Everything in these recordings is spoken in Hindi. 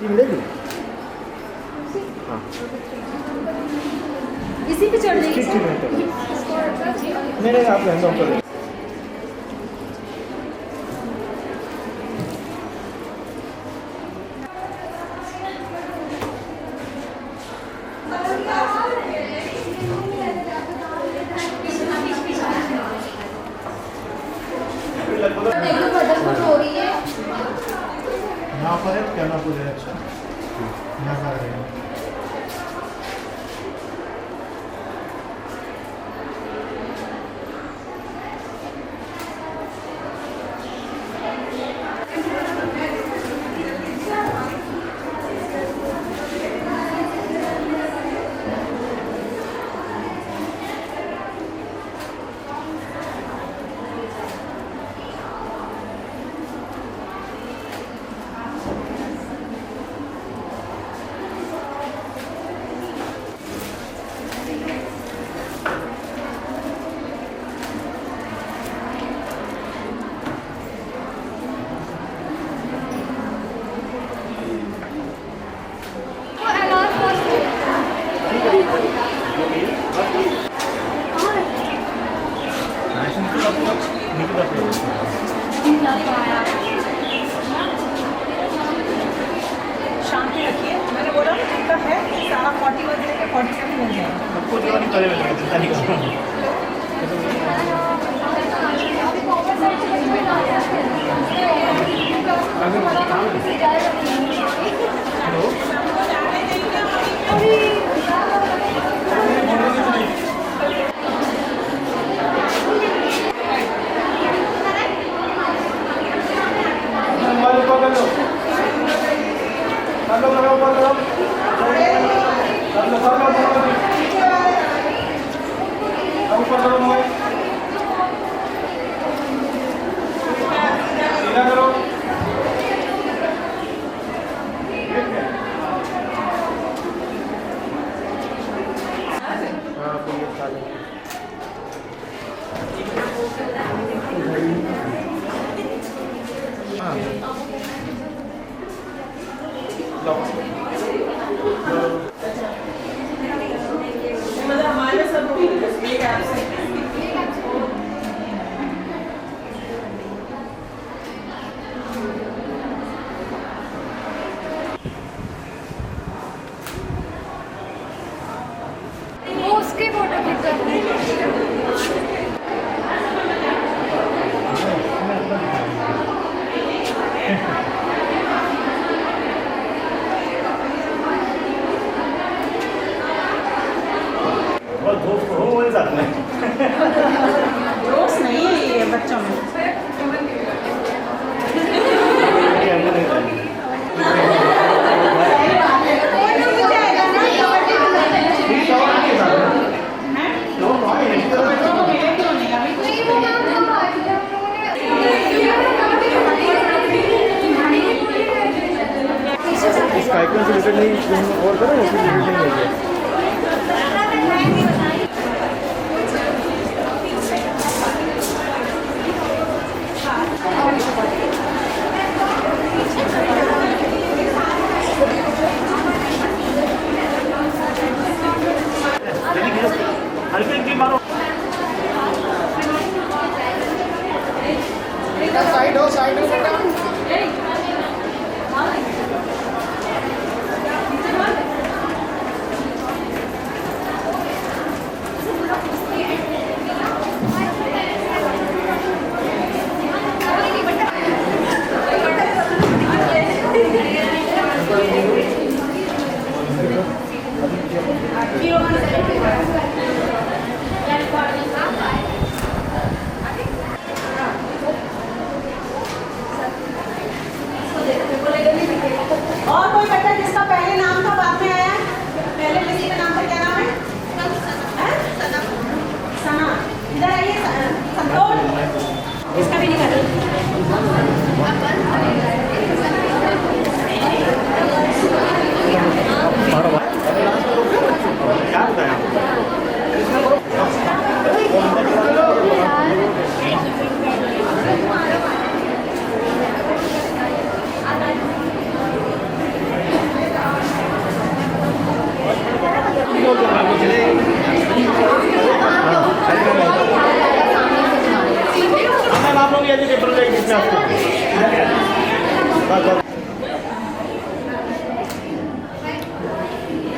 मिलेगी। हाँ इसी पे चढ़ जाएगी। मेरे आप लहंगा ऊपर यहाँ पर है क्या ना पूरे। अच्छा यहाँ आ रहे हैं। शांति रखिए, मैंने बोला ना जितना है सारा 41 देके 47 मिल जाएगा। सबको दीवानी करे मिलेगा, चिंता नहीं करो। हमारे सब उसके फोटो क्लिक करनी दोस्त हो वही साथ में। दोस्त नहीं है ये बच्चों में। इस आइकन से रिलेटेड नहीं और करो फिर रिलेटेड नहीं है। हल्के मारो। साइड हो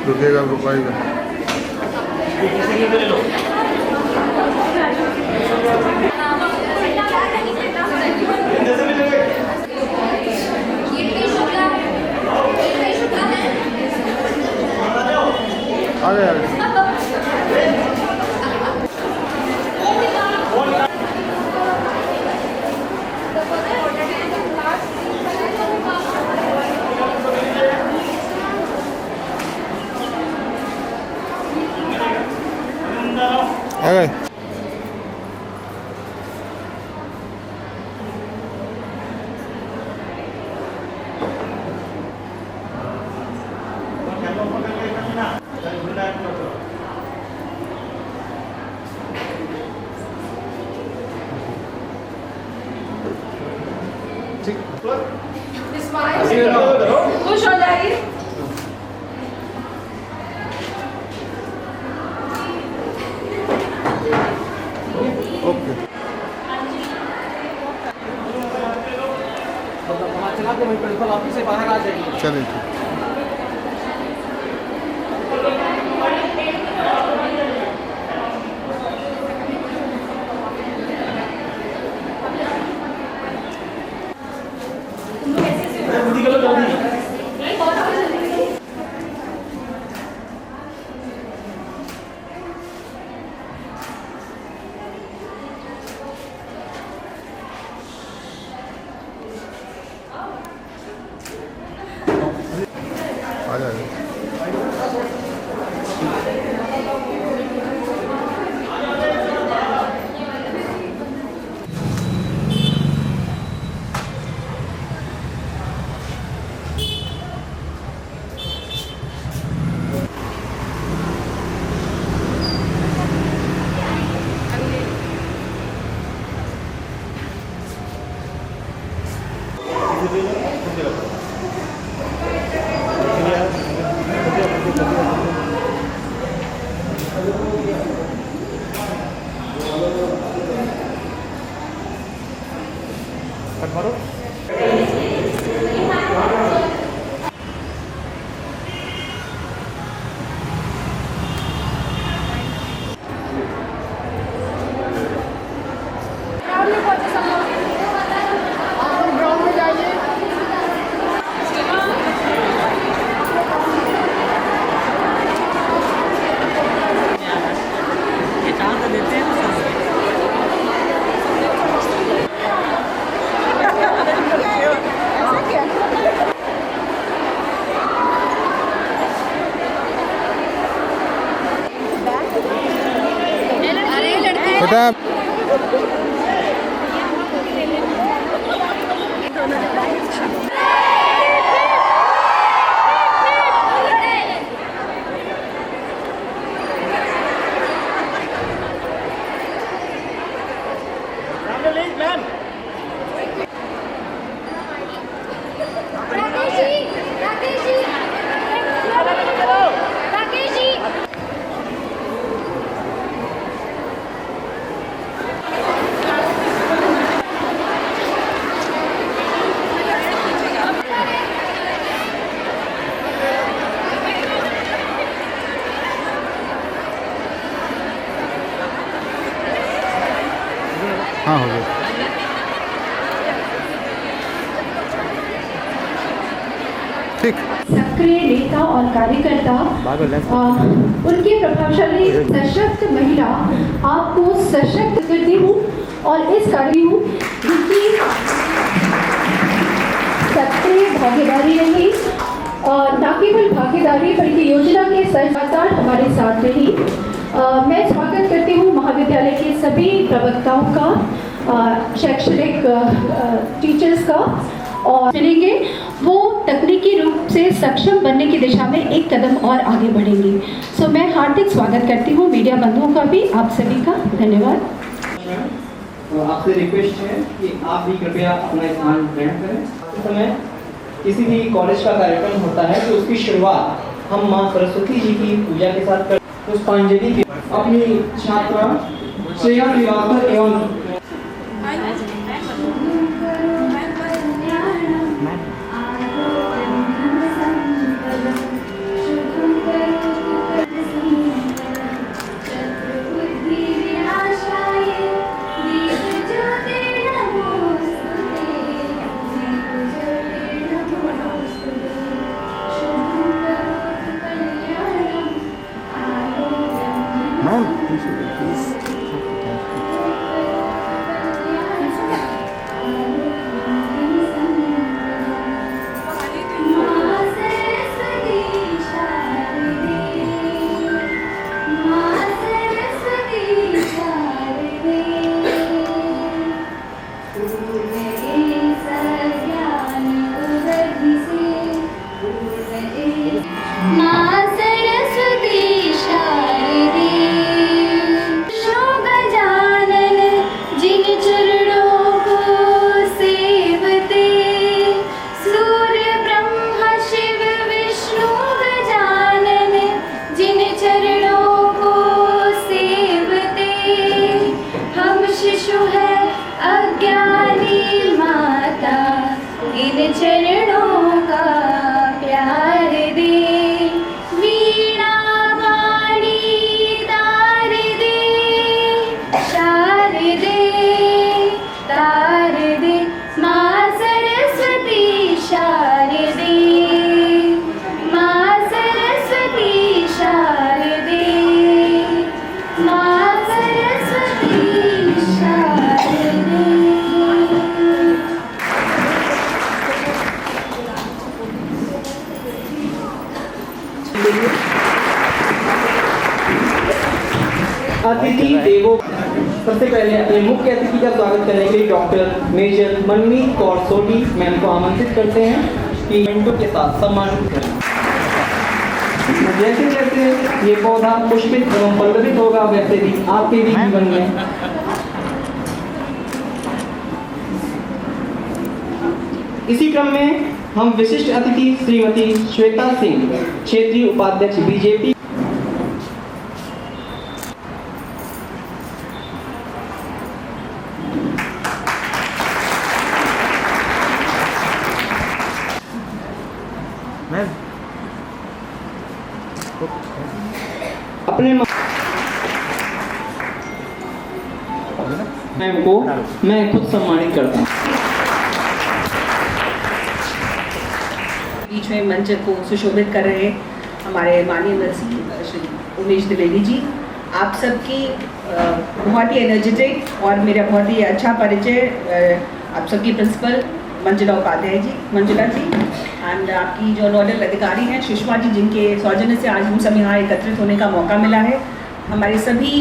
रुकेगा रुकाएगा। आ गए आ गए। आ गए। खुश हो जाइए। ओके। चला के वहीं प्रिंसिपल ऑफिस से बाहर आ जाएगी। चलिए ठीक। आ जाएगा। मारो। ग्राउंड में जाइए। ये चांद देते हैं बेटा हाँ हो गया। ठीक। सक्रिय नेता और कार्यकर्ता उनकी प्रभावशाली सशक्त महिला आपको सशक्त करती हूँ और इस कार्य हूँ जिसकी सक्रिय भागीदारी रही और न केवल भागीदारी बल्कि योजना के सरकार हमारे साथ रही। मैं स्वागत करती हूँ महाविद्यालय के सभी प्रवक्ताओं का, शैक्षणिक टीचर्स का, और चलेंगे वो तकनीकी रूप से सक्षम बनने की दिशा में एक कदम और आगे बढ़ेंगे। सो मैं हार्दिक स्वागत करती हूँ मीडिया बंधुओं का भी, आप सभी का धन्यवाद। आपसे रिक्वेस्ट है कि आप भी कृपया अपना स्थान ग्रहण करें। इस समय किसी भी कॉलेज का कार्यक्रम होता है तो उसकी शुरुआत हम माँ सरस्वती जी की पूजा के साथ करते हैं। पुष्पांजलि की अपनी छात्रा श्रेया दिवाकर एवं चरणों का प्यार दे, वीणा वाणी तार दे, शारदे तार दे, माँ सरस्वती शारदे, माँ सरस्वती शारदे, माँ सरस्वती शारदे। अतिथि देवो। सबसे पहले अपने मुख्य अतिथि का स्वागत करने के लिए डॉक्टर मेजर मनमीत कौर सोढी मैम को आमंत्रित करते हैं कि मिनटों के साथ सम्मानित करें। जैसे जैसे ये पौधा पुष्पित एवं पल्लवित होगा वैसे ही आपके भी जीवन में इसी क्रम में हम विशिष्ट अतिथि श्रीमती श्वेता सिंह, क्षेत्रीय उपाध्यक्ष बीजेपी। अपने मैम को मैं खुद सम्मानित करता हूँ। बीच में मंच को सुशोभित कर रहे हमारे माननीय एमएलसी श्री उमेश द्विवेदी जी, आप सबकी बहुत ही एनर्जेटिक और मेरा बहुत ही अच्छा परिचय आप सबकी प्रिंसिपल मंजुला उपाध्याय जी, मंजुला जी, एंड आपकी जो नोडल अधिकारी हैं सुषमा जी, जिनके सौजन्य से आज हम सब यहाँ एकत्रित होने का मौका मिला है। हमारे सभी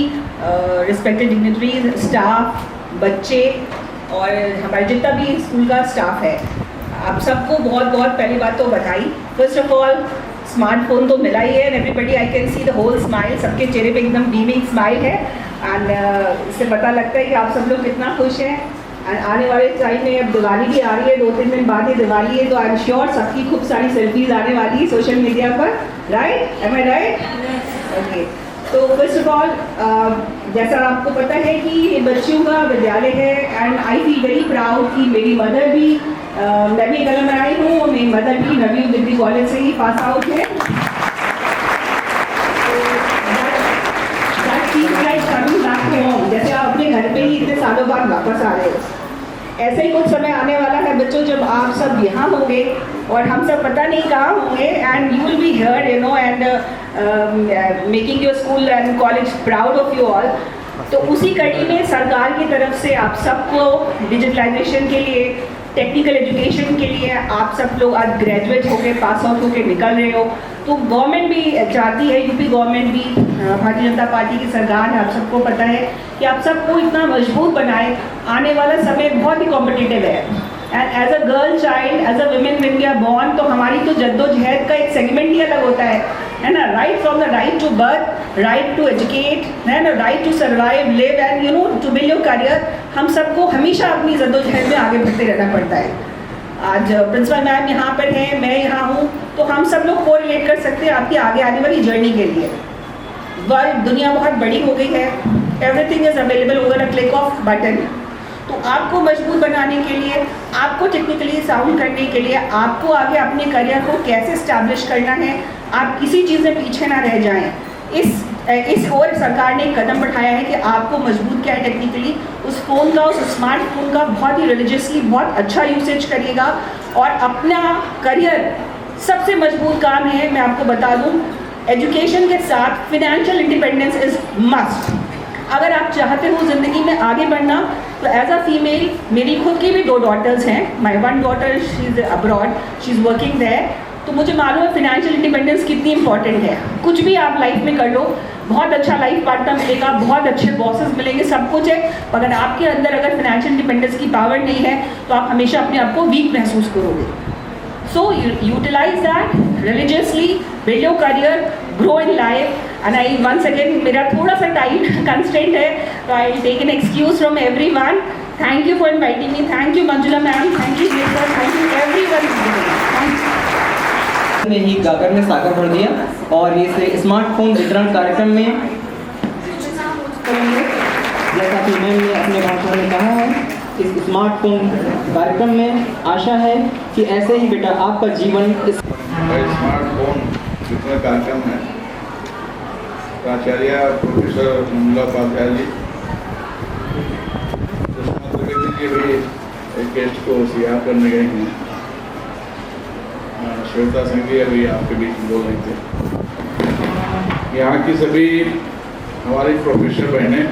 रिस्पेक्टेड डिग्निटरीज, स्टाफ, बच्चे और हमारे जितना भी स्कूल का स्टाफ है, आप सबको बहुत बहुत पहली बात तो बधाई। फर्स्ट ऑफ ऑल स्मार्टफोन तो मिला ही है and everybody I can see the whole smile, सबके चेहरे पे एकदम बीमिंग स्माइल है एंड इससे पता लगता है कि आप सब लोग कितना खुश हैं। आने वाले टाइम में अब दिवाली भी आ रही है, 2-3 दिन बाद ही दिवाली है, तो आई एम श्योर सबकी खूब सारी सेल्फीज आने वाली है सोशल मीडिया पर, राइट? एम आई राइट? ओके, तो फर्स्ट ऑफ ऑल जैसा आपको पता है कि ये बच्चियों का विद्यालय है and I feel very proud कि मेरी मदर भी मैं भी एक अलमनाई हूँ, मेरी मदर भी नवीन डिग्री कॉलेज से ही पास आउट है। जैसे आप अपने घर पे ही इतने सालों बाद वापस आ रहे हो, ऐसे ही कुछ समय आने वाला है बच्चों जब आप सब यहाँ होंगे और हम सब पता नहीं कहाँ होंगे and you will be here you know and making your school and college proud of you all. तो उसी कड़ी में सरकार की तरफ से आप सबको डिजिटलाइजेशन के लिए, टेक्निकल एजुकेशन के लिए आप सब लोग आज ग्रेजुएट होकर पास आउट होकर निकल रहे हो, तो गवर्नमेंट भी चाहती है, यूपी गवर्नमेंट भी, भारतीय जनता पार्टी की सरकार है, आप सबको पता है कि आप सबको इतना मजबूत बनाए। आने वाला समय बहुत ही कॉम्पिटिटिव है and as a girl child, as a women when we are born, तो हमारी तो जद्दोजहद का एक सेगमेंट ही अलग होता है ना, right from the right to birth, right to educate, है ना, right to survive, live and you know to build your career. हम सबको हमेशा अपनी जद्दोजहद में आगे बढ़ते रहना पड़ता है। आज प्रिंसिपल मैम यहाँ पर हैं, मैं यहाँ हूँ, तो हम सब लोग को रिलेट कर सकते हैं आपकी आगे आने वाली जर्नी के लिए। वर्ल्ड, दुनिया बहुत बड़ी हो गई है, everything is available over a click off button. तो आपको मजबूत बनाने के लिए, आपको टेक्निकली साउंड करने के लिए, आपको आगे अपने करियर को कैसे इस्टेब्लिश करना है, आप किसी चीज़ में पीछे ना रह जाएं। इस और सरकार ने एक कदम बढ़ाया है कि आपको मजबूत क्या है टेक्निकली, उस फ़ोन का, उस स्मार्टफोन का बहुत ही रिलीजियसली बहुत अच्छा यूसेज करिएगा और अपना करियर सबसे मजबूत काम है। मैं आपको बता दूं, एजुकेशन के साथ फिनेंशियल इंडिपेंडेंस इज़ मस्ट। अगर आप चाहते हो ज़िंदगी में आगे बढ़ना, तो एज अ फीमेल, मेरी खुद की भी 2 डॉटर्स हैं, my 1 daughter she is abroad, she is working there, तो मुझे मालूम है फिनेंशियल इंडिपेंडेंस कितनी इंपॉर्टेंट है। कुछ भी आप लाइफ में कर लो, बहुत अच्छा लाइफ पार्टनर मिलेगा, बहुत अच्छे बॉसेस मिलेंगे, सब कुछ है, मगर आपके अंदर अगर फिनेंशियल इंडिपेंडेंस की पावर नहीं है तो आप हमेशा अपने आप को वीक महसूस करोगे। So utilize that religiously, build your career, grow in life. And I once again, मेरा थोड़ा सा टाइम कंस्ट्रेंट है, तो I take an excuse from everyone. Thank you for inviting me, thank you Manjula ma'am, thank you sir, thank you everyone. ने ही गागर में सागर भर दिया और ये स्मार्टफोन वितरण कार्यक्रम में जैसा कि मैम ने अपने भाषण में कहा है इस स्मार्टफोन कार्यक्रम में। आशा है कि ऐसे ही बेटा आपका जीवन इस स्मार्टफोन जितना कार्यक्रम है, प्राचार्य प्रोफेसर मंगला उपाध्याय जी, सुषमा त्रिवेदी जी भी एक गेस्ट को सीआर करने गए हैं। श्वेता सिंह जी अभी आपके बीच में बोल रही थे। यहाँ की सभी हमारी प्रोफेसर बहनें,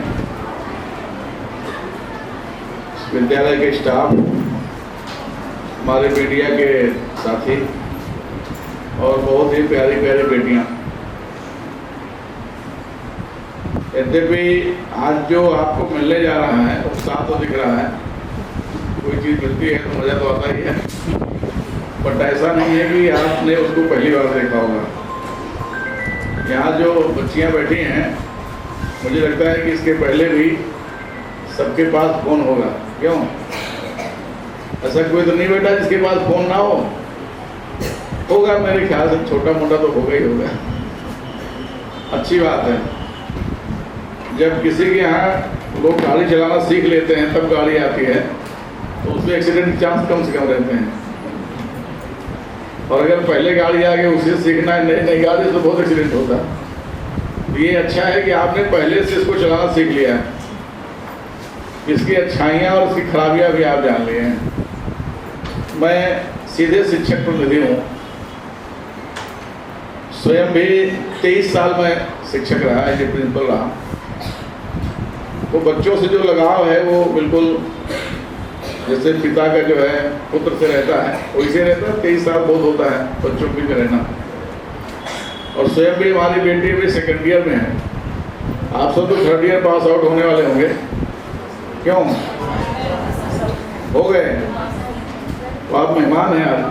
विद्यालय के स्टाफ, हमारे मीडिया के साथी और बहुत ही प्यारी प्यारी बेटियां, यद्यपि आज जो आपको मिलने जा रहा है उत्साह तो दिख रहा है, कोई चीज़ मिलती है तो मज़ा तो आता ही है, बट ऐसा नहीं है कि आपने उसको पहली बार देखा होगा। यहाँ जो बच्चियाँ बैठी हैं, मुझे लगता है कि इसके पहले भी सबके पास फ़ोन होगा। क्यों? ऐसा कोई तो नहीं बेटा जिसके पास फ़ोन ना हो? होगा, मेरे ख्याल से छोटा मोटा तो होगा ही होगा। अच्छी बात है। जब किसी के यहाँ लोग गाड़ी चलाना सीख लेते हैं तब गाड़ी आती है तो उसमें एक्सीडेंट के चांस कम से कम रहते हैं, और अगर पहले गाड़ी आ गई उसे सीखना है नई नई गाड़ी तो बहुत एक्सीडेंट होता है। तो ये अच्छा है कि आपने पहले से इसको चलाना सीख लिया है, इसकी अच्छाइयाँ और इसकी खराबियाँ भी आप जान लिए हैं। मैं सीधे शिक्षक प्रतिनिधि हूँ, स्वयं भी 23 साल में शिक्षक रहा, एज ए प्रिंसिपल रहा। वो बच्चों से जो लगाव है वो बिल्कुल जैसे पिता का जो है पुत्र से रहता है वैसे रहता है। 23 साल बहुत होता है बच्चों के रहना। और स्वयं भी हमारी बेटी भी सेकेंड ईयर में है, आप सब तो थर्ड ईयर पास आउट होने वाले होंगे। क्यों हो गए? तो आप मेहमान हैं आज,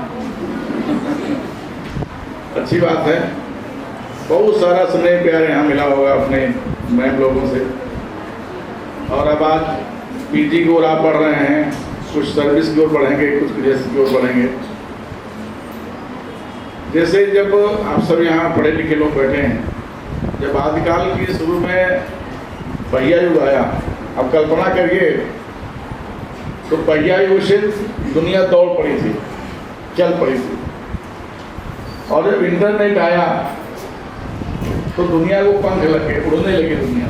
अच्छी बात है। बहुत सारा स्नेह प्यार यहाँ मिला होगा अपने मैम लोगों से। और अब आज पीजी की ओर आप पढ़ रहे हैं, कुछ सर्विस की ओर पढ़ेंगे, कुछ गृहस्थ की ओर पढ़ेंगे। जैसे जब आप सब यहाँ पढ़े लिखे लोग बैठे हैं, जब आदिकाल की शुरू में पहिया युग आया, अब कल्पना करिए तो पहिया युग से दुनिया दौड़ पड़ी थी, चल पड़ी थी। और जब इंटरनेट आया तो दुनिया को पंख लगे, उड़ने लगे दुनिया।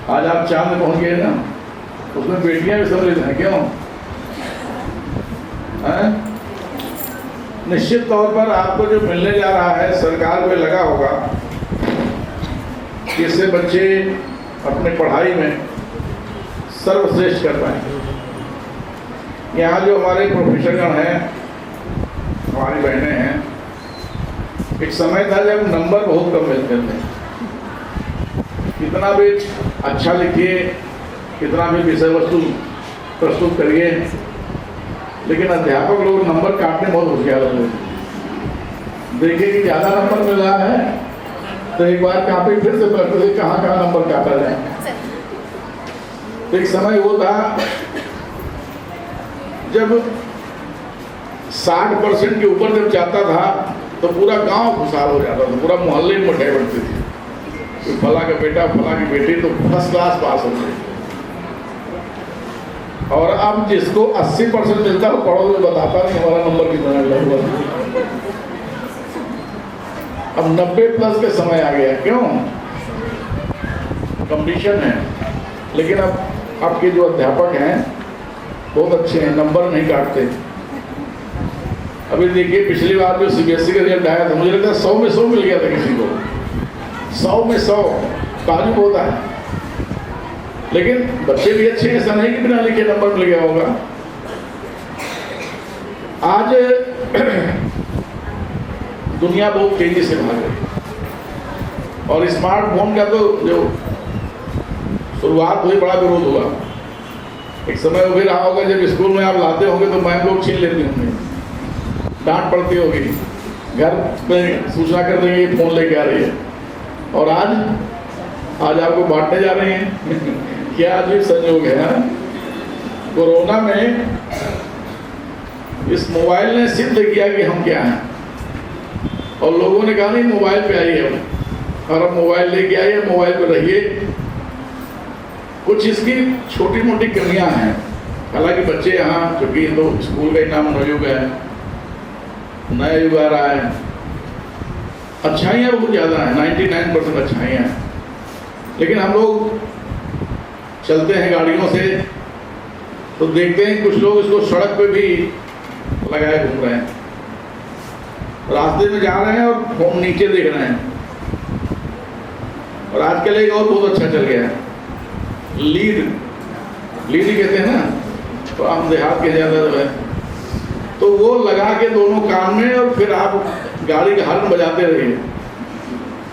आज आप चांद पहुंच गए ना, उसमें बेटियां भी सम्मिलित हैं। क्यों? निश्चित तौर पर आपको जो मिलने जा रहा है, सरकार को लगा होगा कि इससे बच्चे अपने पढ़ाई में सर्वश्रेष्ठ कर पाएंगे। यहाँ जो हमारे प्रोफेसरगण हैं, हमारी बहनें हैं, एक समय था जब नंबर बहुत कम मिलते थे। कितना भी अच्छा लिखिए, कितना भी विषय वस्तु प्रस्तुत करिए, लेकिन अध्यापक लोग नंबर काटने बहुत होशियार होते थे। देखिए कि ज़्यादा नंबर मिल रहा है तो एक बार कापी फिर से पढ़ते थे कहाँ कहाँ नंबर काटा जाए। तो एक समय वो था जब 60% के ऊपर जब जाता था तो पूरा गांव खुशहाल हो जाता था, पूरा मोहल्ले में मिठाई बढ़ती थी। तो फला का बेटा, फला की बेटी तो फर्स्ट क्लास पास हो गई। और अब जिसको 80% मिलता है पढ़ो तो बताता नहीं हमारा नंबर कितना मिला। अब 90+ के समय आ गया। क्यों? कंपटीशन है। लेकिन अब आपके जो अध्यापक हैं बहुत अच्छे हैं, नंबर नहीं काटते। अभी देखिए पिछली बार जो CBSE का रिजल्ट आया था, मुझे लगता है 100 में 100 मिल गया था किसी को, 100 में 100 ताजुब होता है। लेकिन बच्चे भी अच्छे हैं, ऐसा नहीं कि बिना लिखे नंबर मिल गया होगा। आज दुनिया बहुत तेजी से भाग रही और स्मार्टफोन का तो जो शुरुआत हुई बड़ा विरोध हुआ। एक समय वो भी रहा होगा जब स्कूल में आप लाते होंगे तो मैम लोग छीन लेती होंगे, डांट पड़ती होगी, घर पे सूचना कर देंगे फोन लेके आ रही है। और आज आपको बांटने जा रहे हैं। क्या अजीब संयोग है। कोरोना में इस मोबाइल ने सिद्ध किया कि हम क्या हैं, और लोगों ने कहा नहीं मोबाइल पे आइए, और अब मोबाइल लेके आइए, मोबाइल पे रहिए। कुछ इसकी छोटी मोटी कमियां हैं हालांकि बच्चे यहाँ, चूँकि तो स्कूल का ही नाम नवयुग है, नया युग आ रहा है, अच्छाइयाँ बहुत ज़्यादा हैं, 99% अच्छाइयाँ हैं। लेकिन हम लोग चलते हैं गाड़ियों से तो देखते हैं कुछ लोग इसको सड़क पे भी लगाए घूम रहे हैं, रास्ते में जा रहे हैं और फोन नीचे देख रहे हैं। और आजकल एक और बहुत अच्छा चल गया है, लीड ही कहते हैं ना, तो हम देहात के ज़्यादा जो है, तो वो लगा के दोनों कान में और फिर आप गाड़ी का हॉर्न बजाते रहिए।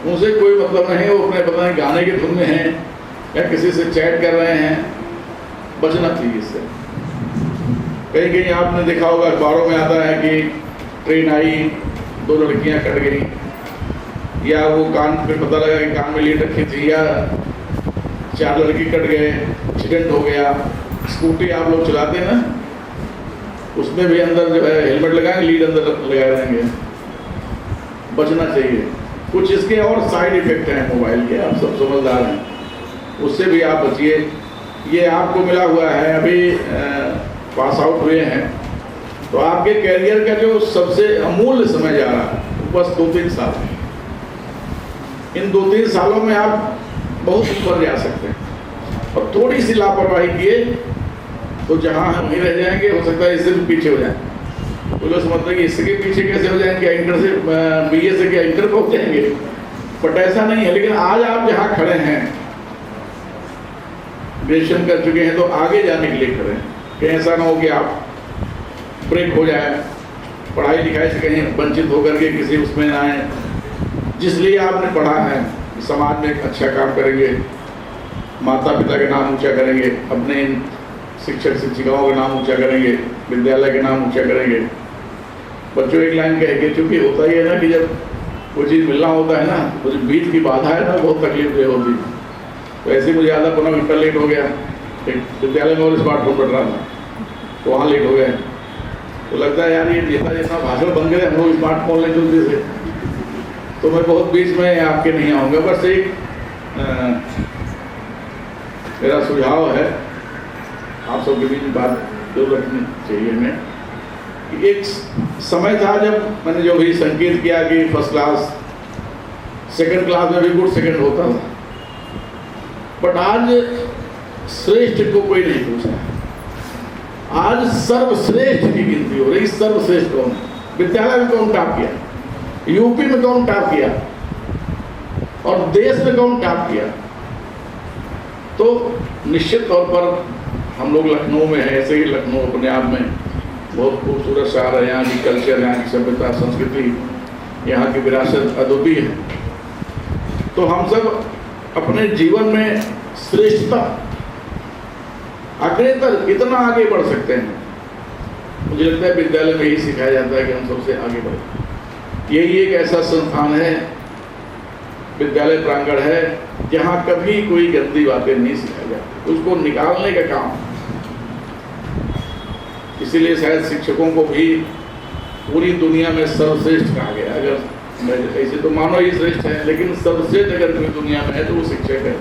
उनसे कोई मतलब नहीं, वो अपने पता नहीं गाने के धुन में हैं या किसी से चैट कर रहे हैं। बचना चाहिए इससे। कहीं कहीं आपने देखा होगा, अखबारों में आता है कि ट्रेन आई, 2 लड़कियां कट गई, या वो कान पे पता लगा कि कान में लीड रखी थी, या 4 लड़की कट गए, एक्सीडेंट हो गया। स्कूटी आप लोग चलाते हैं ना, उसमें भी अंदर जो है हेलमेट लगाएंगे, लीड अंदर लगाए रहेंगे। बचना चाहिए। कुछ इसके और साइड इफेक्ट हैं मोबाइल के, आप सब समझदार हैं, उससे भी आप बचिए। ये आपको मिला हुआ है, अभी पास आउट हुए हैं, तो आपके कैरियर का जो सबसे अमूल्य समय जा रहा है बस 2-3 साल। इन 2-3 सालों में आप बहुत ऊपर जा सकते हैं, और थोड़ी सी लापरवाही किए तो जहां हम ही रह जाएंगे, हो सकता है इससे भी पीछे हो जाए। वो लोग समझते हैं कि इसके पीछे कैसे हो जाएंगे, इंटर से BA से क्या इंटर पहुंच जाएंगे, बट ऐसा नहीं है। लेकिन आज आप जहाँ खड़े हैं, ग्रेजुएशन कर चुके हैं, तो आगे जाने के लिए खड़े हैं। कहीं ऐसा ना हो कि आप ब्रेक हो जाए, पढ़ाई लिखाई से कहीं वंचित होकर के किसी उसमें ना आए। जिस लिए आपने पढ़ा है, समाज में एक अच्छा काम करेंगे, माता पिता के नाम ऊंचा करेंगे, अपने शिक्षक शिक्षिकाओं का नाम ऊंचा करेंगे, विद्यालय के नाम ऊंचा करेंगे। बच्चों एक लाइन कहेंगे, क्योंकि होता ही है ना कि जब कोई चीज़ मिलना होता है ना, तो जो बीच की बाधा है ना, बहुत तकलीफ दे होती है। तो ऐसे मुझे आधा पौना घंटा लेट हो गया, एक विद्यालय में और स्मार्टफोन पढ़ रहा था, तो वहाँ लेट हो गए। तो लगता है यार, ये जितना भाषण बन गए, हम लोग स्मार्टफोन ले चलते थे। तो मैं बहुत बीच में आपके नहीं आऊँगा, बस एक मेरा सुझाव है, आप सबके बीच बात जरूर रखनी चाहिए हमें, कि एक समय था जब मैंने जो भी संकेत किया कि फर्स्ट क्लास, सेकंड क्लास में भी गुड सेकंड होता था, बट आज श्रेष्ठ को कोई नहीं पूछा। आज सर्वश्रेष्ठ की गिनती हो रही। सर्वश्रेष्ठ कौन? विद्यालय में कौन टॉप किया, यूपी में कौन टॉप किया, और देश में कौन टॉप किया। तो निश्चित तौर पर हम लोग लखनऊ में है, ऐसे ही लखनऊ अपने आप में बहुत खूबसूरत शहर है। यहाँ की कल्चर, यहाँ की सभ्यता, संस्कृति, यहाँ की विरासत अद्वितीय है। तो हम सब अपने जीवन में श्रेष्ठता, अग्रतर इतना आगे बढ़ सकते हैं। मुझे लगता है विद्यालय में ही सिखाया जाता है कि हम सबसे आगे बढ़े। यही एक ऐसा संस्थान है, विद्यालय प्रांगण है, जहाँ कभी कोई गंदी बातें नहीं सिखाई जाती, उसको निकालने का काम। इसीलिए शायद शिक्षकों को भी पूरी दुनिया में सर्वश्रेष्ठ कहा गया। अगर ऐसे तो मानो ही श्रेष्ठ है, लेकिन सर्वश्रेष्ठ अगर कोई दुनिया में है तो वो शिक्षक है।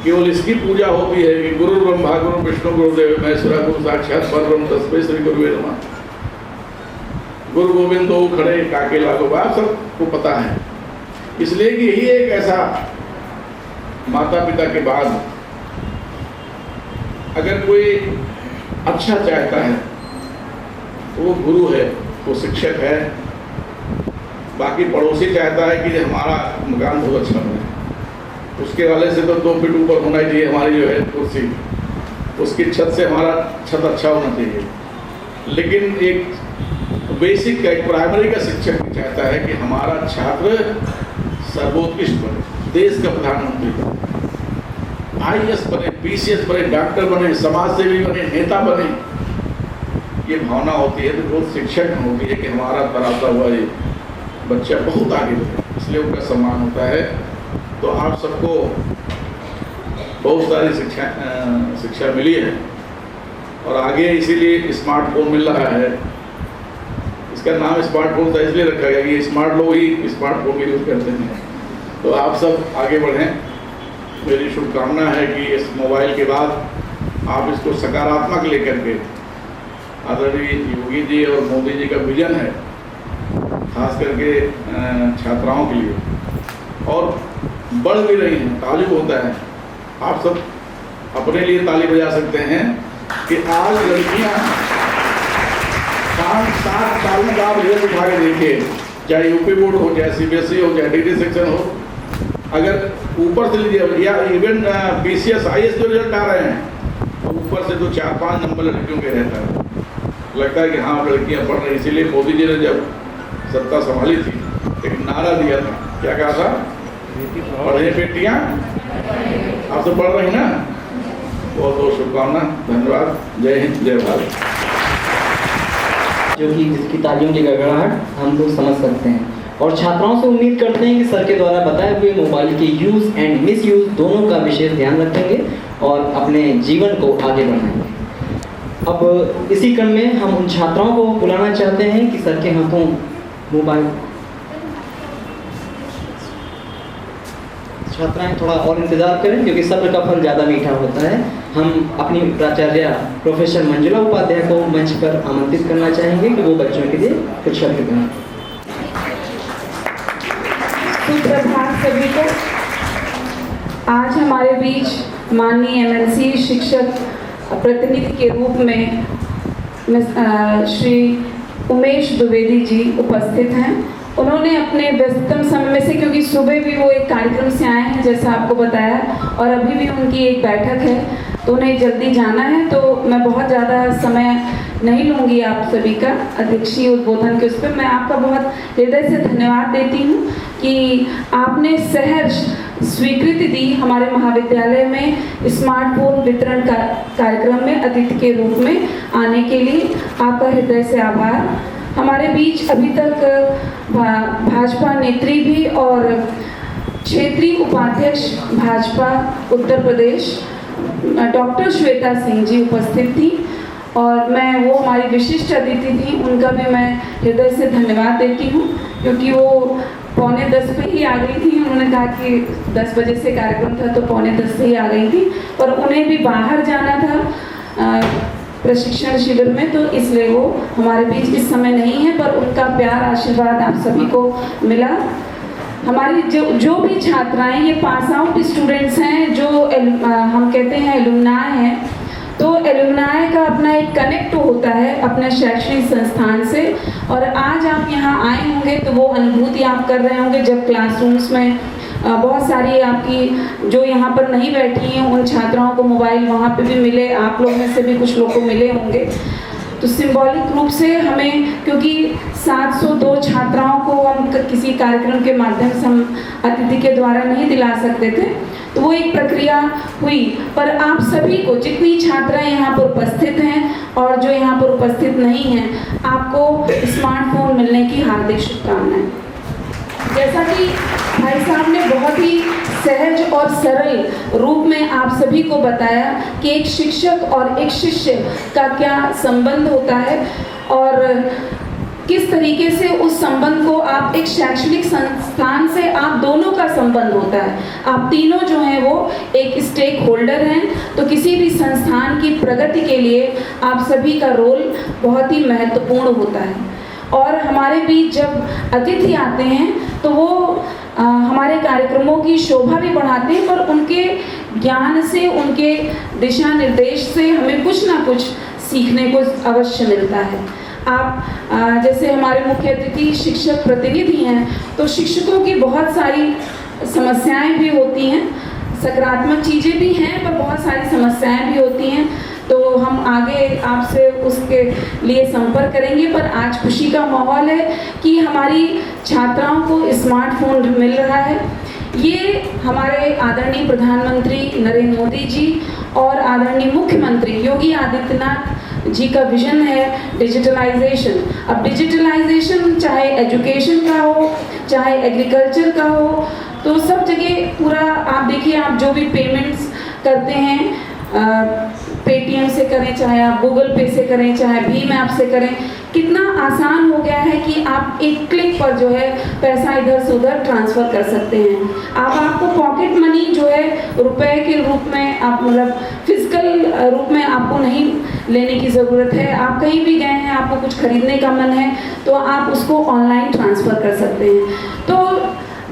केवल इसकी पूजा होती है कि गुरु ब्रह्मा गुरु विष्णु गुरुदेव महेश्वरा गुरु साक्षात परब्रह्म तस्मै श्री गुरुवे नमः। गुरु गोविंद दो खड़े काके लागो, बात सबको पता है। इसलिए कि यही एक ऐसा माता पिता के बाद अगर कोई अच्छा चाहता है तो वो गुरु है, वो शिक्षक है। बाकी पड़ोसी चाहता है कि हमारा मकान बहुत अच्छा बने, उसके वाले से तो 2 फीट ऊपर होना ही चाहिए हमारी जो है कुर्सी, उसकी छत से हमारा छत अच्छा होना चाहिए। लेकिन एक बेसिक का, एक प्राइमरी का शिक्षक चाहता है कि हमारा छात्र सर्वोत्कृष्ट बने, देश का प्रधानमंत्री बने, IAS बने, PCS बने, डॉक्टर बने, समाज सेवी बने, नेता बने। ये भावना होती है तो बहुत शिक्षक होती है कि हमारा तराता हुआ ये बच्चा बहुत आगे बढ़े, इसलिए उनका सम्मान होता है। तो आप सबको बहुत सारी शिक्षा मिली है, और आगे इसीलिए स्मार्टफोन मिल रहा है। इसका नाम स्मार्टफोन था इसलिए रखा गया कि स्मार्ट लोग ही स्मार्टफोन का यूज़ करते हैं। तो आप सब आगे बढ़ें। मेरी शुभकामना है कि इस मोबाइल के बाद आप इसको सकारात्मक लेकर के, आदरणीय योगी जी और मोदी जी का विजन है खास करके छात्राओं के लिए, और बढ़ भी रही हैं। ताजुब होता है, आप सब अपने लिए ताली बजा सकते हैं कि आज लड़कियां 5-7 सालों का आप रिजल्ट उठा के देखिए, चाहे यूपी बोर्ड हो, चाहे CBSE हो, चाहे DD सेक्शन हो, अगर ऊपर से लीजिए या इवन BCS IS जो रिजल्ट आ रहे हैं तो ऊपर से तो 4-5 नंबर लड़कियों के रहता है। लगता है कि हाँ लड़कियां पढ़ रही। इसीलिए मोदी जी ने जब सत्ता संभाली थी एक नारा दिया था, क्या कहा था? पढ़े बेटियां, आप तो पढ़ रही ना। बहुत बहुत शुभकामना, धन्यवाद, जय हिंद, जय भारत। जो कि जिसकी तालियों की गड़गड़ाहट हम लोग समझ सकते हैं, और छात्राओं से उम्मीद करते हैं कि सर के द्वारा बताए हुए मोबाइल के यूज़ एंड मिसयूज़ दोनों का विशेष ध्यान रखेंगे और अपने जीवन को आगे बढ़ाएंगे। अब इसी क्रम में हम उन छात्राओं को बुलाना चाहते हैं कि सर के हाथों मोबाइल, छात्राएं थोड़ा और इंतजार करें क्योंकि सब्र का फल ज़्यादा मीठा होता है। हम अपनी प्राचार्य प्रोफेसर मंजुला उपाध्याय को मंच पर आमंत्रित करना चाहेंगे कि वो बच्चों के लिए कुछ शब्द कहें। सुप्रभात सभी को। आज हमारे बीच माननीय MLC शिक्षक प्रतिनिधि के रूप में श्री उमेश द्विवेदी जी उपस्थित हैं। उन्होंने अपने व्यस्ततम समय में से, क्योंकि सुबह भी वो एक कार्यक्रम से आए हैं जैसा आपको बताया, और अभी भी उनकी एक बैठक है तो उन्हें जल्दी जाना है, तो मैं बहुत ज़्यादा समय नहीं लूँगी आप सभी का अध्यक्षीय उद्बोधन के उस पर। मैं आपका बहुत हृदय से धन्यवाद देती हूँ कि आपने सहर्ष स्वीकृति दी हमारे महाविद्यालय में स्मार्टफोन वितरण कार्यक्रम में अतिथि के रूप में आने के लिए। आपका हृदय से आभार। हमारे बीच अभी तक भाजपा नेत्री भी और क्षेत्रीय उपाध्यक्ष भाजपा उत्तर प्रदेश डॉक्टर श्वेता सिंह जी उपस्थित थी, और मैं वो हमारी विशिष्ट अतिथि थी, उनका भी मैं हृदय से धन्यवाद देती हूँ क्योंकि वो 9:45 पे ही आ गई थी। उन्होंने कहा कि 10 बजे से कार्यक्रम था तो 9:45 से ही आ गई थी, पर उन्हें भी बाहर जाना था प्रशिक्षण शिविर में, तो इसलिए वो हमारे बीच इस समय नहीं है, पर उनका प्यार आशीर्वाद आप सभी को मिला। हमारी जो भी छात्राएं ये पास आउट स्टूडेंट्स हैं, जो हम कहते हैं एलुमनाई हैं, तो एलुमनाई का अपना एक कनेक्ट होता है अपने शैक्षणिक संस्थान से, और आज आप यहाँ आए होंगे तो वो अनुभूति आप कर रहे होंगे जब क्लासरूम्स में बहुत सारी आपकी जो यहाँ पर नहीं बैठी हैं उन छात्राओं को मोबाइल वहाँ पे भी मिले, आप लोग में से भी कुछ लोग को मिले होंगे। तो सिंबॉलिक रूप से हमें, क्योंकि 702 छात्राओं को हम किसी कार्यक्रम के माध्यम से हम अतिथि के द्वारा नहीं दिला सकते थे, तो वो एक प्रक्रिया हुई, पर आप सभी को, जितनी छात्राएं यहाँ पर उपस्थित हैं और जो यहाँ पर उपस्थित नहीं हैं, आपको स्मार्टफोन मिलने की हार्दिक शुभकामनाएं। जैसा कि भाई साहब ने बहुत ही सहज और सरल रूप में आप सभी को बताया कि एक शिक्षक और एक शिष्य का क्या संबंध होता है और किस तरीके से उस संबंध को आप एक शैक्षणिक संस्थान से आप दोनों का संबंध होता है। आप तीनों जो हैं वो एक स्टेक होल्डर हैं, तो किसी भी संस्थान की प्रगति के लिए आप सभी का रोल बहुत ही महत्वपूर्ण होता है। और हमारे बीच जब अतिथि आते हैं तो वो हमारे कार्यक्रमों की शोभा भी बढ़ाते हैं, पर उनके ज्ञान से, उनके दिशा निर्देश से हमें कुछ ना कुछ सीखने को अवश्य मिलता है। आप जैसे हमारे मुख्य अतिथि शिक्षक प्रतिनिधि हैं, तो शिक्षकों की बहुत सारी समस्याएं भी होती हैं, सकारात्मक चीज़ें भी हैं पर बहुत सारी समस्याएं भी होती हैं, तो हम आगे आपसे उसके लिए संपर्क करेंगे। पर आज खुशी का माहौल है कि हमारी छात्राओं को स्मार्टफोन मिल रहा है। ये हमारे आदरणीय प्रधानमंत्री नरेंद्र मोदी जी और आदरणीय मुख्यमंत्री योगी आदित्यनाथ जी का विजन है डिजिटलाइजेशन। अब डिजिटलाइजेशन चाहे एजुकेशन का हो, चाहे एग्रीकल्चर का हो, तो सब जगह पूरा आप देखिए, आप जो भी पेमेंट्स करते हैं पेटीएम से करें, चाहे आप गूगल पे से करें, चाहे भीम ऐप से करें, कितना आसान हो गया है कि आप एक क्लिक पर जो है पैसा इधर से उधर ट्रांसफ़र कर सकते हैं। अब आपको पॉकेट मनी जो है रुपए के रूप में, आप मतलब फिजिकल रूप में आपको नहीं लेने की ज़रूरत है। आप कहीं भी गए हैं, आपको कुछ खरीदने का मन है तो आप उसको ऑनलाइन ट्रांसफ़र कर सकते हैं। तो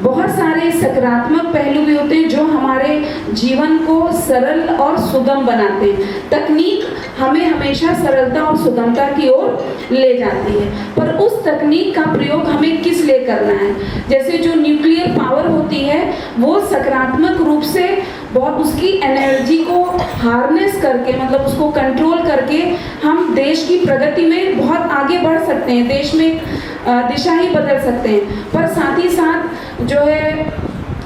बहुत सारे सकारात्मक पहलू भी होते हैं जो हमारे जीवन को सरल और सुगम बनाते हैं। तकनीक हमें हमेशा सरलता और सुगमता की ओर ले जाती है, पर उस तकनीक का प्रयोग हमें किस लिए करना है। जैसे जो न्यूक्लियर पावर होती है वो सकारात्मक रूप से बहुत उसकी एनर्जी को हार्नेस करके, मतलब उसको कंट्रोल करके हम देश की प्रगति में बहुत आगे बढ़ सकते हैं, देश में दिशा ही बदल सकते हैं। पर साथ ही साथ जो है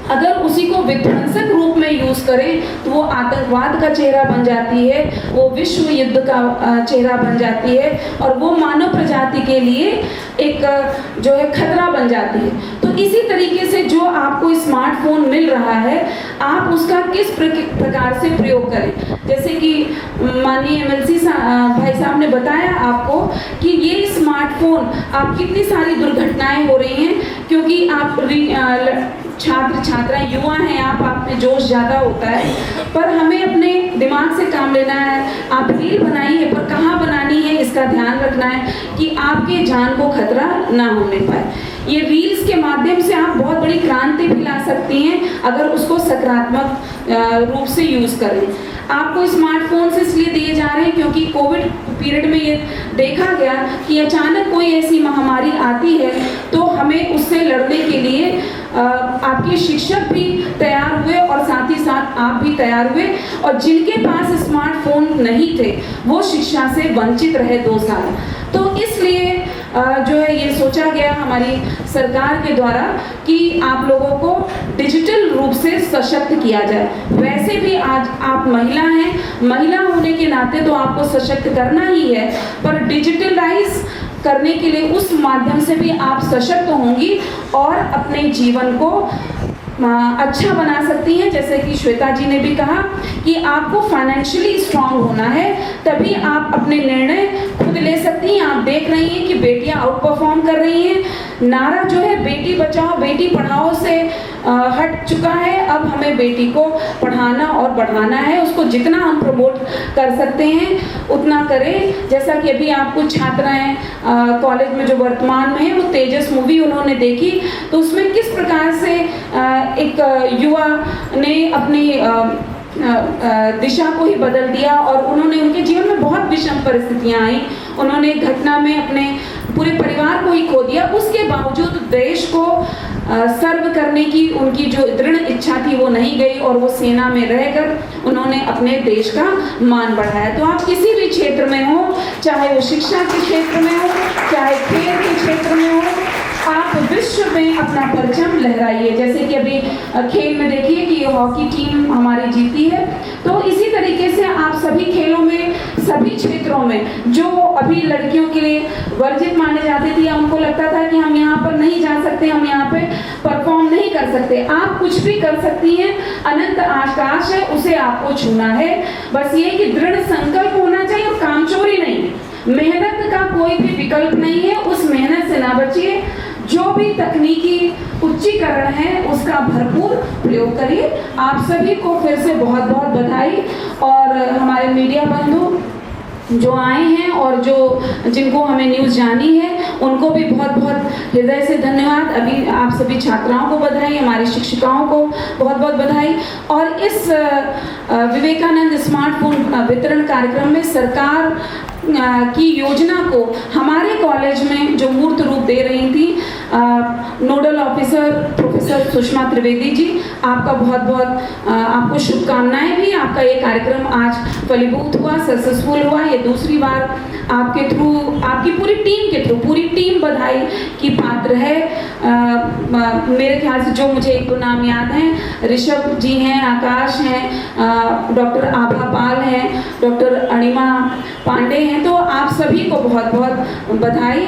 अगर उसी को विध्वंसक रूप में यूज़ करें तो वो आतंकवाद का चेहरा बन जाती है, वो विश्व युद्ध का चेहरा बन जाती है और वो मानव प्रजाति के लिए एक जो है खतरा बन जाती है। तो इसी तरीके से जो आपको स्मार्टफोन मिल रहा है, आप उसका किस प्रकार से प्रयोग करें। जैसे कि माननीय एमएलसी भाई साहब ने बताया आपको कि ये स्मार्टफोन, आप कितनी सारी दुर्घटनाएं हो रही हैं क्योंकि आप छात्र छात्राएं युवा हैं, आप में जोश ज़्यादा होता है, पर हमें अपने दिमाग से काम लेना है। आप रील बनाइए, पर कहाँ बनानी है इसका ध्यान रखना है कि आपके जान को खतरा ना होने पाए। ये रील्स के माध्यम से आप बहुत बड़ी क्रांति भी ला सकती हैं अगर उसको सकारात्मक रूप से यूज़ करें। आपको स्मार्टफोन से इसलिए दिए जा रहे हैं क्योंकि कोविड पीरियड में ये देखा गया कि अचानक कोई ऐसी महामारी आती है तो हमें उससे लड़ने के लिए आपके शिक्षक भी तैयार हुए और साथ ही साथ आप भी तैयार हुए, और जिनके पास स्मार्टफोन नहीं थे वो शिक्षा से वंचित रहे 2 साल। तो इसलिए जो है ये सोचा गया हमारी सरकार के द्वारा कि आप लोगों को डिजिटल रूप से सशक्त किया जाए। वैसे भी आज आप महिला हैं, महिला होने के नाते तो आपको सशक्त करना ही है, पर डिजिटलाइज करने के लिए उस माध्यम से भी आप सशक्त होंगी और अपने जीवन को अच्छा बना सकती हैं। जैसे कि श्वेता जी ने भी कहा कि आपको फाइनेंशियली स्ट्रांग होना है, तभी आप अपने निर्णय खुद ले सकती हैं। आप देख रही हैं कि बेटियां आउट परफॉर्म कर रही हैं। नारा जो है बेटी बचाओ बेटी पढ़ाओ से हट चुका है। अब हमें बेटी को पढ़ाना और बढ़ाना है, उसको जितना हम प्रमोट कर सकते हैं उतना करें। जैसा कि अभी आप कुछ छात्राएं कॉलेज में जो वर्तमान में है वो तेजस मूवी उन्होंने देखी, तो उसमें किस प्रकार से एक युवा ने अपनी दिशा को ही बदल दिया और उन्होंने, उनके जीवन में बहुत विषम परिस्थितियां आई, उन्होंने घटना में अपने पूरे परिवार को ही खो दिया, उसके बावजूद देश को सर्व करने की उनकी जो दृढ़ इच्छा थी वो नहीं गई और वो सेना में रहकर उन्होंने अपने देश का मान बढ़ाया। तो आप किसी भी क्षेत्र में हो, चाहे वो शिक्षा के क्षेत्र में हो, चाहे खेल के क्षेत्र में हो, आप विश्व में अपना परचम लहराइए। जैसे कि अभी खेल में देखिए कि हॉकी टीम हमारी जीती है, तो इसी तरीके से आप सभी खेलों में, सभी क्षेत्रों में जो अभी लड़कियों के लिए वर्जित माने जाते थे या उनको लगता था कि हम यहाँ पर नहीं जा सकते, हम यहाँ पे परफॉर्म नहीं कर सकते, आप कुछ भी कर सकती हैं। अनंत आकाश है, उसे आपको छूना है। बस ये कि दृढ़ संकल्प होना चाहिए और कामचोरी नहीं, मेहनत का कोई भी विकल्प नहीं है, उस मेहनत से ना बचिए। जो भी तकनीकी उच्चीकरण है उसका भरपूर प्रयोग करिए। आप सभी को फिर से बहुत बहुत बधाई, और हमारे मीडिया बंधु जो आए हैं और जो जिनको हमें न्यूज़ जानी है उनको भी बहुत बहुत हृदय से धन्यवाद। अभी आप सभी छात्राओं को बधाई, हमारी शिक्षिकाओं को बहुत बहुत बधाई। और इस विवेकानंद स्मार्टफोन वितरण कार्यक्रम में सरकार की योजना को हमारे कॉलेज में जो मूर्त रूप दे रही थी nodal officer professor Sushma Trivedi ji, आपका बहुत बहुत आपको शुभकामनाएं भी। आपका ये कार्यक्रम आज फलीभूत हुआ, सक्सेसफुल हुआ। ये दूसरी बार आपके थ्रू, आपकी पूरी टीम के थ्रू, पूरी टीम बधाई की पात्र रहे। मेरे ख्याल से जो मुझे 1-2 नाम याद हैं, ऋषभ जी हैं, आकाश हैं, डॉक्टर आभा पाल हैं, डॉक्टर अणिमा पांडे हैं। तो आप सभी को बहुत बहुत बधाई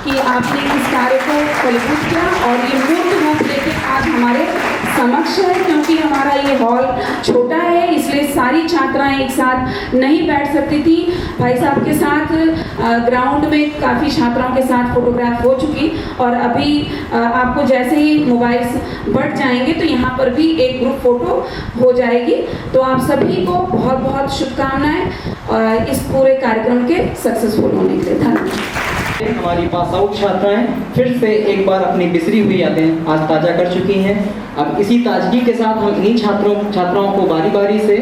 कि आपने इस कार्य को फलीभूत किया और ये मूर्त रूप लेके आज हमारे समक्ष है। क्योंकि हमारा ये हॉल छोटा है, इसलिए सारी छात्राएं एक साथ नहीं बैठ सकती थी। भाई साहब के साथ ग्राउंड में काफ़ी छात्राओं के साथ फोटोग्राफ हो चुकी और अभी आपको जैसे ही मोबाइल्स बढ़ जाएंगे तो यहाँ पर भी एक ग्रुप फोटो हो जाएगी। तो आप सभी को बहुत बहुत शुभकामनाएं इस पूरे कार्यक्रम के सक्सेसफुल होने के लिए। धन्यवाद। हमारी पास आउट छात्राएं फिर से एक बार अपनी बिसरी हुई यादें आज ताज़ा कर चुकी हैं। अब इसी ताजगी के साथ हम इन्हीं छात्राओं को बारी बारी से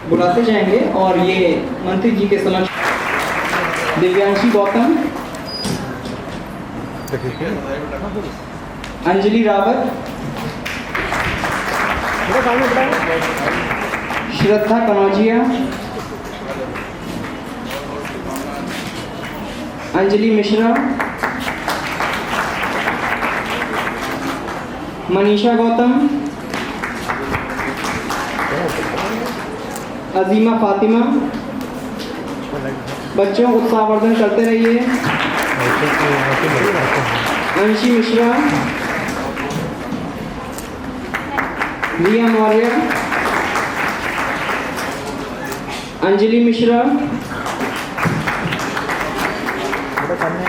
बुलाते जाएंगे और ये मंत्री जी के समक्ष दिव्यांशी गौतम, अंजलि रावत, श्रद्धा कनौजिया, अंजलि मिश्रा, मनीषा गौतम, अजीमा फातिमा। बच्चों उत्साहवर्धन करते रहिए। अंशी मिश्रा, रिया मौर्य, अंजलि मिश्रा,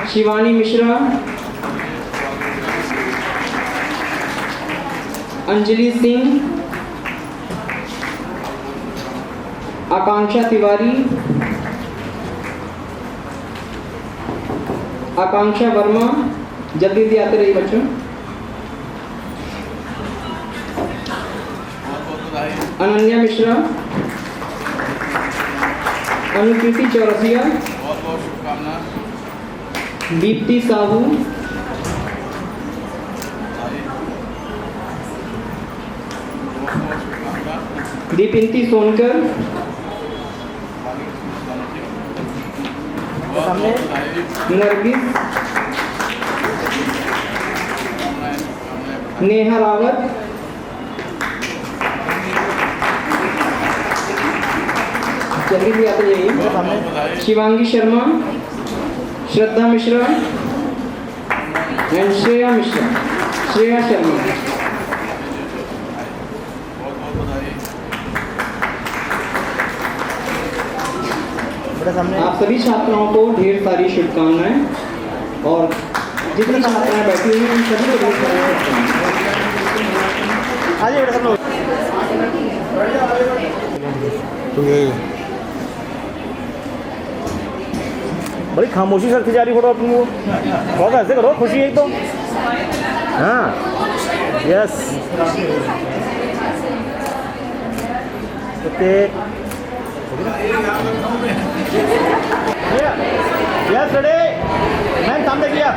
शिवानी मिश्रा, अंजलि सिंह, आकांक्षा तिवारी, आकांक्षा वर्मा। जल्दी जल्दी आते रहिए बच्चों। अनन्या मिश्रा, अनुकृति चौरसिया, बहुत बहुत शुभकामनाएं। दीप्ति साहू, दीपिंती सोनकर, नरगिस, नेहा रावत, जल्दी भी आते जाइए। शिवांगी शर्मा, श्रद्धा मिश्रा एंड श्रेया मिश्रा, श्रेया शर्मा। आप सभी छात्राओं को ढेर सारी शुभकामनाएं और जितनी छात्राएं बैठी हुई हैं उन सभी को ढेर सारी शुभकामनाएं। बड़ी खामोशी से रखी जा रही फोटो अपनी वो। बहुत ऐसे करो, खुशी है तो। हाँ यस यस रेडी मैम, सामने किया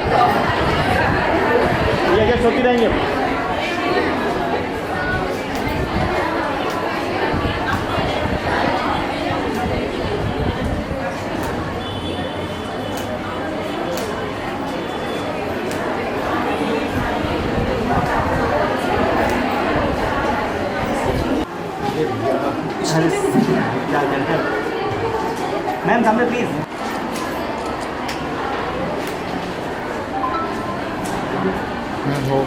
ये सोती रहेंगे। मैम सामने प्लीज। हो